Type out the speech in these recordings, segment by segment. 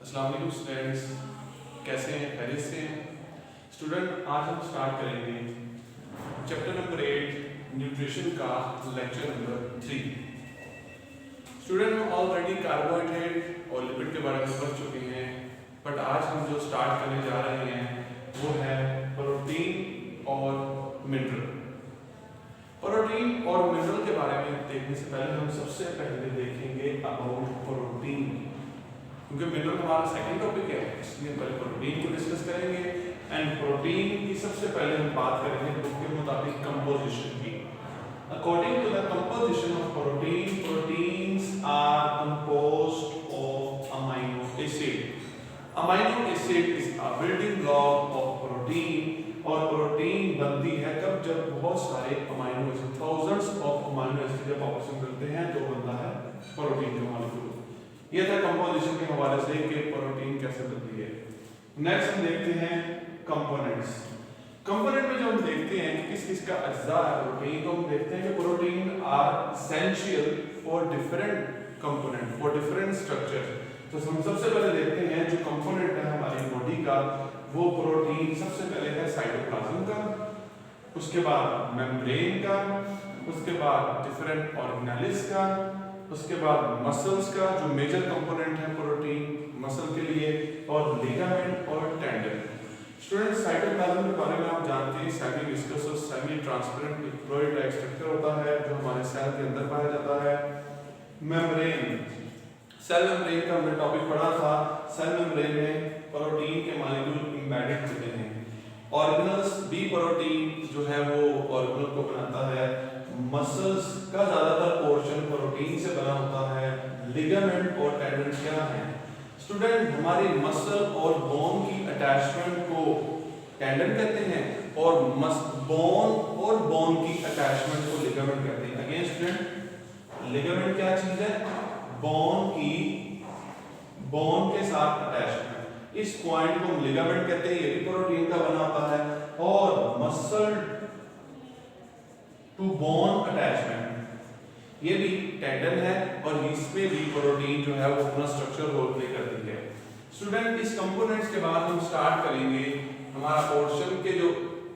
अस्सलाम वालेकुम स्टूडेंट्स, कैसे हैं? खैरियत से हैं? स्टूडेंट, आज हम स्टार्ट करेंगे चैप्टर नंबर 8 न्यूट्रिशन का लेक्चर नंबर 3। स्टूडेंट, हम ऑलरेडी कार्बोहाइड्रेट और लिपिड के बारे में पढ़ चुके हैं, बट आज हम जो स्टार्ट करने जा रहे हैं वो है प्रोटीन और मिनरल। प्रोटीन और मिनरल के बारे में देखने से पहले हम सबसे पहले देखेंगे अबाउट प्रोटीन, क्योंकि मिनरल हमारा सेकंड टॉपिक है, इसलिए पहले प्रोटीन को डिस्कस करेंगे। एंड प्रोटीन की सबसे पहले हम बात करेंगे बुक के मुताबिक कंपोजिशन की। According to the composition of protein, proteins are composed of amino acid. Amino acid is a building block of protein, और प्रोटीन बनती है कब? जब बहुत सारे amino acid, thousands of amino acid जब आपस में मिलते हैं तो बनता है प्रोटीन का मॉलिक्यूल। ये था कंपोजिशन के हवाले से कि प्रोटीन कैसे बनती है। नेक्स्ट हम देखते हैं कंपोनेंट्स। कंपोनेंट में जो हम देखते हैं कि किस किस का अज्जा है प्रोटीन, तो हम देखते हैं कि protein are essential for different component, for different structure. तो हम सबसे पहले देखते हैं जो कंपोनेंट है हमारी बॉडी का, वो प्रोटीन सबसे पहले है साइटोप्लाज्म का, उसके बाद मेम्ब्रेन का, उसके बाद डिफरेंट ऑर्गेनेल्स का, उसके बाद मसल्स का जो मेजर कंपोनेंट है प्रोटीन मसल के लिए, और लिगामेंट और टेंडन। स्टूडेंट, साइटोप्लाज्म के बारे में आप जानते हैं सेमी विस्कस और सेमी ट्रांसपेरेंट एक फ्लूइड टाइप स्ट्रक्चर होता है जो हमारे सेल के अंदर पाया जाता है। मेम्ब्रेन, सेल मेम्ब्रेन का हमने टॉपिक पढ़ा था। सेल मेम्ब्रेन में प्रोटीन के मॉलिक्यूल एम्बेडेड होते हैं। ऑर्गेनल्स भी प्रोटीन जो है वो ऑर्गेनल को बनाता है। मसल्स का ज्यादातर पोर्शन प्रोटीन से बना होता है। लिगामेंट और टेंडन क्या है? स्टूडेंट, हमारी मसल और बोन की अटैचमेंट को टेंडन कहते हैं, और बोन और बोन की अटैचमेंट को लिगामेंट कहते हैं। अगेन स्टूडेंट, लिगामेंट क्या चीज है? बोन के साथ अटैचमेंट, इस पॉइंट को हम लिगामेंट कहते हैं, ये भी प्रोटीन का बना होता है। और मसल टू बोन अटैचमेंट ये भी टेंडन है, और इसमें भी प्रोटीन जो है वो अपना स्ट्रक्चर रोल प्ले करती है। स्टूडेंट, इस कंपोनेंट्स के बाद हम स्टार्ट करेंगे हमारा पोर्शन के जो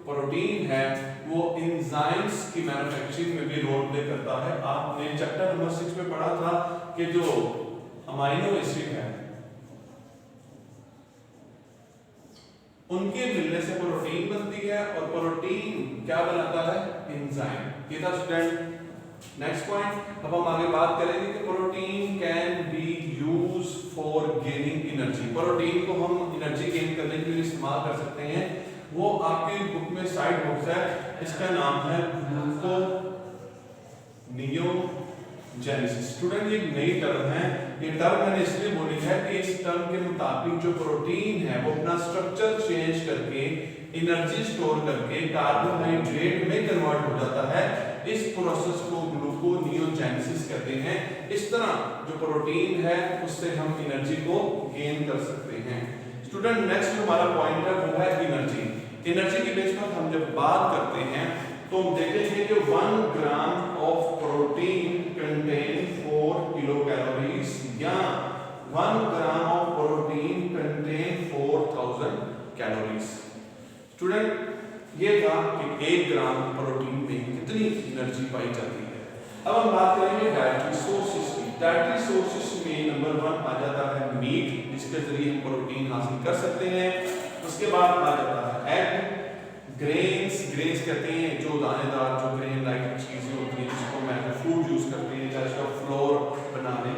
प्रोटीन है वो एंजाइम्स की मैन्युफैक्चरिंग में भी रोल प्ले करता है। आपने चैप्टर नंबर 6 में पढ़ा था कि जो अमीनो एसिड है उनके मिलने से प्रोटीन बनती है, और प्रोटीन क्या बनाता है? एंजाइम। ये था स्टूडेंट नेक्स्ट पॉइंट। अब हम आगे बात करेंगे कि protein can be use for gaining energy. Protein को हम एनर्जी गेन करने के लिए इस्तेमाल कर सकते हैं। वो आपकी बुक में साइड बॉक्स है, इसका नाम है ग्लूकोनियोजेनेसिस। स्टूडेंट, ये नई टर्म है। ये टर्म मैंने इसलिए बोली है कि इस टर्म के मुताबिक जो प्रोटीन है वो अपना स्ट्रक्चर चेंज करके एनर्जी स्टोर करके कार्बोहाइड्रेट में कन्वर्ट हो जाता है। इस प्रोसेस को ग्लूकोनियोजेनेसिस कहते हैं। इस तरह जो प्रोटीन है उससे हम एनर्जी को गेन कर सकते हैं। स्टूडेंट, नेक्स्ट हमारा पॉइंट है वो है एनर्जी। एनर्जी के बेस पर हम जब बात करते हैं तो हम देखेंगे कि 1 gram of protein contain 4 kilo calories, या 1 gram of protein contain 4000 calories. Student, ये था कि 1 ग्राम प्रोटीन में कितनी एनर्जी पाई जाती है। अब हम बात करेंगे डाइटरी सोर्सेज की। डाइटरी सोर्सेज में नंबर 1 आ जाता है मीट, जिसके जरिए हम प्रोटीन हासिल कर सकते हैं। उसके बाद आ जाता है एग, ग्रेन्स कहते हैं जो दानेदार जो ग्रेन लाइक चीजें होती हैं जिसको हम एज फूड यूज करते हैं, चाहे उसका फ्लोर बनाने।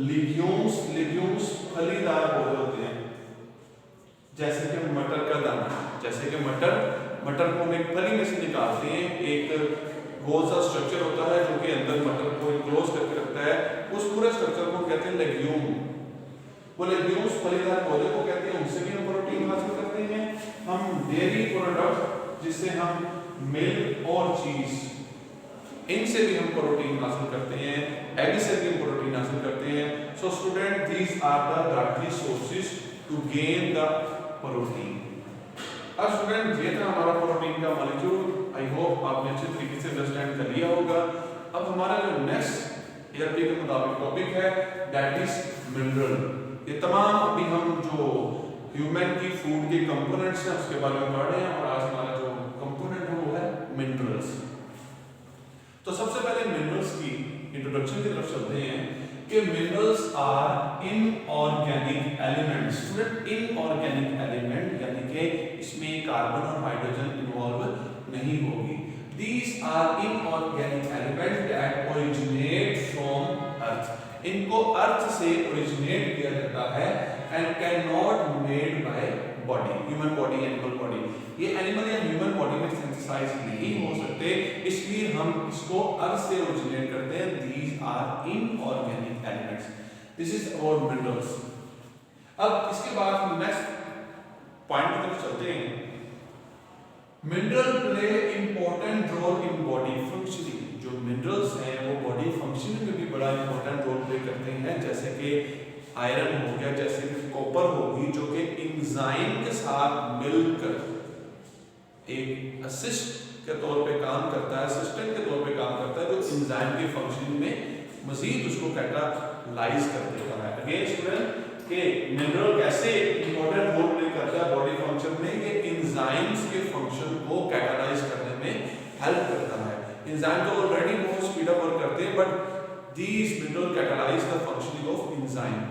लिग्यूम्स फलीदार पौधे होते हैं, जैसे कि मटर का दाना, जैसे कि मटर को हम एक फली में से निकालते हैं। एक गोल सा स्ट्रक्चर होता है जो कि अंदर मटर को इनक्लोज करके रखता है, उस पूरे स्ट्रक्चर को कहते हैं लेग्यूम। वो लेग्यूम्स फलीदार पौधे को कहते हैं, उनसे भी हम प्रोटीन हासिल करते हैं। हम डेयरी प्रोडक्ट जिससे हम मिल्क और चीज, इनसे भी हम प्रोटीन हासिल करते हैं। एग से भी हम प्रोटीन हासिल करते हैं। So student, these are the dietary sources to gain the protein. अब स्टूडेंट, ये था हमारा प्रोटीन का मॉलिक्यूल। आई होप आपने अच्छे तरीके से अंडरस्टैंड कर लिया होगा। अब हमारा जो नेक्स्ट एआरपी के मुताबिक टॉपिक है दैट इज मिनरल। ये तमाम अभी हम जो ह्यूमन की फूड के कंपोनेंट्स हैं उसके बारे में पढ़ रहे हैं और आज हमारा जो कंपोनेंट है वो है मिनरल्स। तो सबसे पहले मिनरल्स की इंट्रोडक्शन की तरफ चलते हैं कि minerals are inorganic elements. Student inorganic element यानी कि इसमें कार्बन और हाइड्रोजन इन्वॉल्व नहीं होगी। These are inorganic elements that originate from earth. इनको अर्थ से ओरिजिनेट किया जाता है and cannot made by body, human body, animal body. ये एनिमल या ह्यूमन बॉडी में सिंथेसाइज नहीं हो सकते, इसलिए हम इसको अर्थ से ओरिजिनेट करते हैं। These are inorganic elements. This is about minerals. अब इसके बाद हम नेक्स्ट पॉइंट की तरफ चलते हैं। Mineral play important role in body functioning. जो मिनरल्स हैं वो बॉडी फंक्शनिंग में भी बड़ा इंपॉर्टेंट रोल प्ले करते हैं, जैसे कि आयरन हो गया, जैसे कि कॉपर होगी, जो कि एंजाइम के साथ मिलकर एक असिस्ट के तौर पे काम करता है, असिस्टेंट के तौर पे काम करता है, जो एंजाइम के फंक्शनिंग में मजीद उसको कैटालाइज कर देता है। अगेन स्टूडेंट के मिनरल कैसे इंपॉर्टेंट रोल प्ले करता है बॉडी फंक्शन में, ये एंजाइम्स के फंक्शन को कैटालाइज करने में हेल्प करता है। एंजाइम तो ऑलरेडी बहुत स्पीड अप वर्क करते हैं, but these mineral catalyse the functioning of enzyme.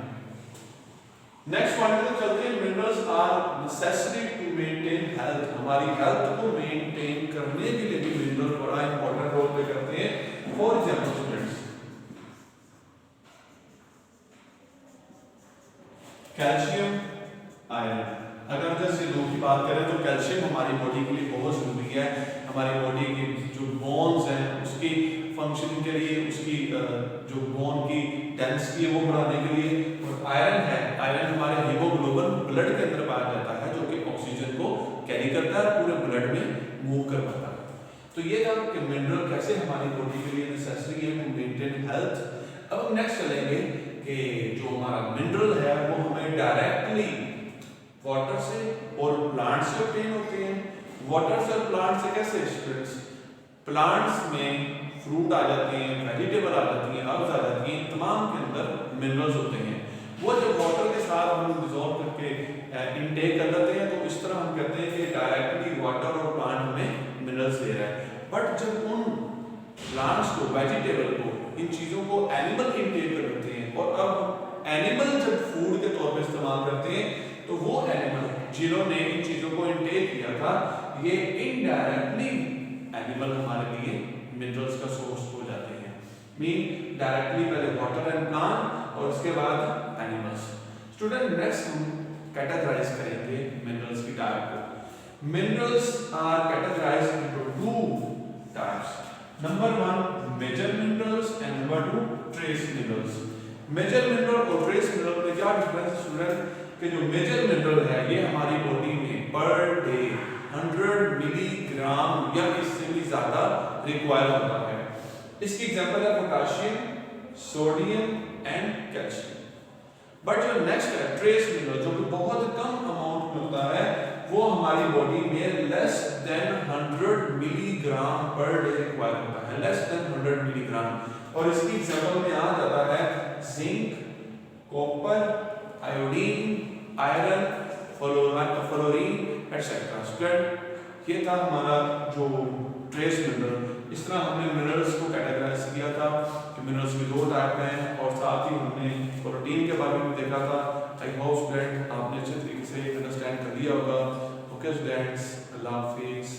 Next point पे चलते हैं। Minerals are necessary to maintain health. हमारी हेल्थ को मेंटेन करने के लिए भी मिनरल बड़ा इंपॉर्टेंट रोल प्ले करते हैं। For example students, calcium, iron. अगर जैसे दो की बात करें तो कैल्शियम हमारी बॉडी के लिए बहुत जरूरी है। हमारी बॉडी की जो बोन्स हैं उसकी फंक्शनिंग के लिए, उसकी जो बोन की डेंसिटी है वो बढ़ाने के लिए। और आयरन है, आयरन हमारे हीमोग्लोबिन ब्लड के अंदर पाया जाता है, जो कि ऑक्सीजन को कैरी करता है, पूरे ब्लड में मूव करवाता है। तो ये था कि मिनरल कैसे हमारी बॉडी के लिए नेसेसरी है टू मेंटेन हेल्थ। अब हम नेक्स्ट चलेंगे कि जो हमारा मिनरल है वो हमें डायरेक्टली वाटर से और प्लांट से ऑब्टेन होते हैं। वाटर से और प्लांट से कैसे स्टूडेंट्स? प्लांट्स में फ्रूट आ जाते हैं, वेजिटेबल आ जाती हैं, हर्ब्स आ जाती हैं, तमाम के अंदर मिनरल्स होते हैं। वो जब वाटर के साथ हम डिसॉल्व करके इनटेक कर लेते हैं तो इस तरह हम कहते हैं कि डायरेक्टली वाटर और प्लांट हमें मिनरल्स दे रहा है। बट जब उन प्लांट्स को, वेजिटेबल को, इन चीज़ों को एनिमल इनटेक कर लेते हैं और अब एनिमल जब फूड के तौर पे इस्तेमाल करते हैं तो वो एनिमल जिन्होंने इन चीज़ों को इनटेक किया था, ये इनडायरेक्टली एनिमल हमारे लिए मिनरल्स का सोर्स हो जाते हैं। मीन डायरेक्टली पहले वाटर एंड प्लांट और उसके बाद एनिमल्स। स्टूडेंट नेक्स्ट हम कैटेगराइज करेंगे मिनरल्स की टाइप को। Minerals are categorised into two types. Number 1 major minerals and number 2 trace minerals. Major mineral और ट्रेस मिनरल में क्या डिफरेंस है स्टूडेंट? कि जो मेजर मिनरल है ये हमारी बॉडी में पर डे 100 मिलीग्राम या इससे भी ज्यादा रिक्वायर होता है। इसकी एग्जांपल है potassium, sodium and calcium. But जो नेक्स्ट है ट्रेस मिनरल, जो कि बहुत कम अमाउंट में होता है, वो हमारी बॉडी में less than 100 milligram per day require होता है, लेस देन 100 मिलीग्राम। और इसकी एग्जांपल में आ जाता है zinc, copper, iodine, iron, fluorine etcetera. Student ये था हमारा जो ट्रेस मिनरल। इस तरह हमने मिनरल्स को कैटेगराइज किया था कि मिनरल्स में 2 टाइप हैं और साथ ही हमने प्रोटीन के बारे में देखा था। आई होप स्टूडेंट आपने अच्छे तरीके से अंडरस्टैंड कर लिया होगा। ओके स्टूडेंट्स, अल्लाह हाफिज़।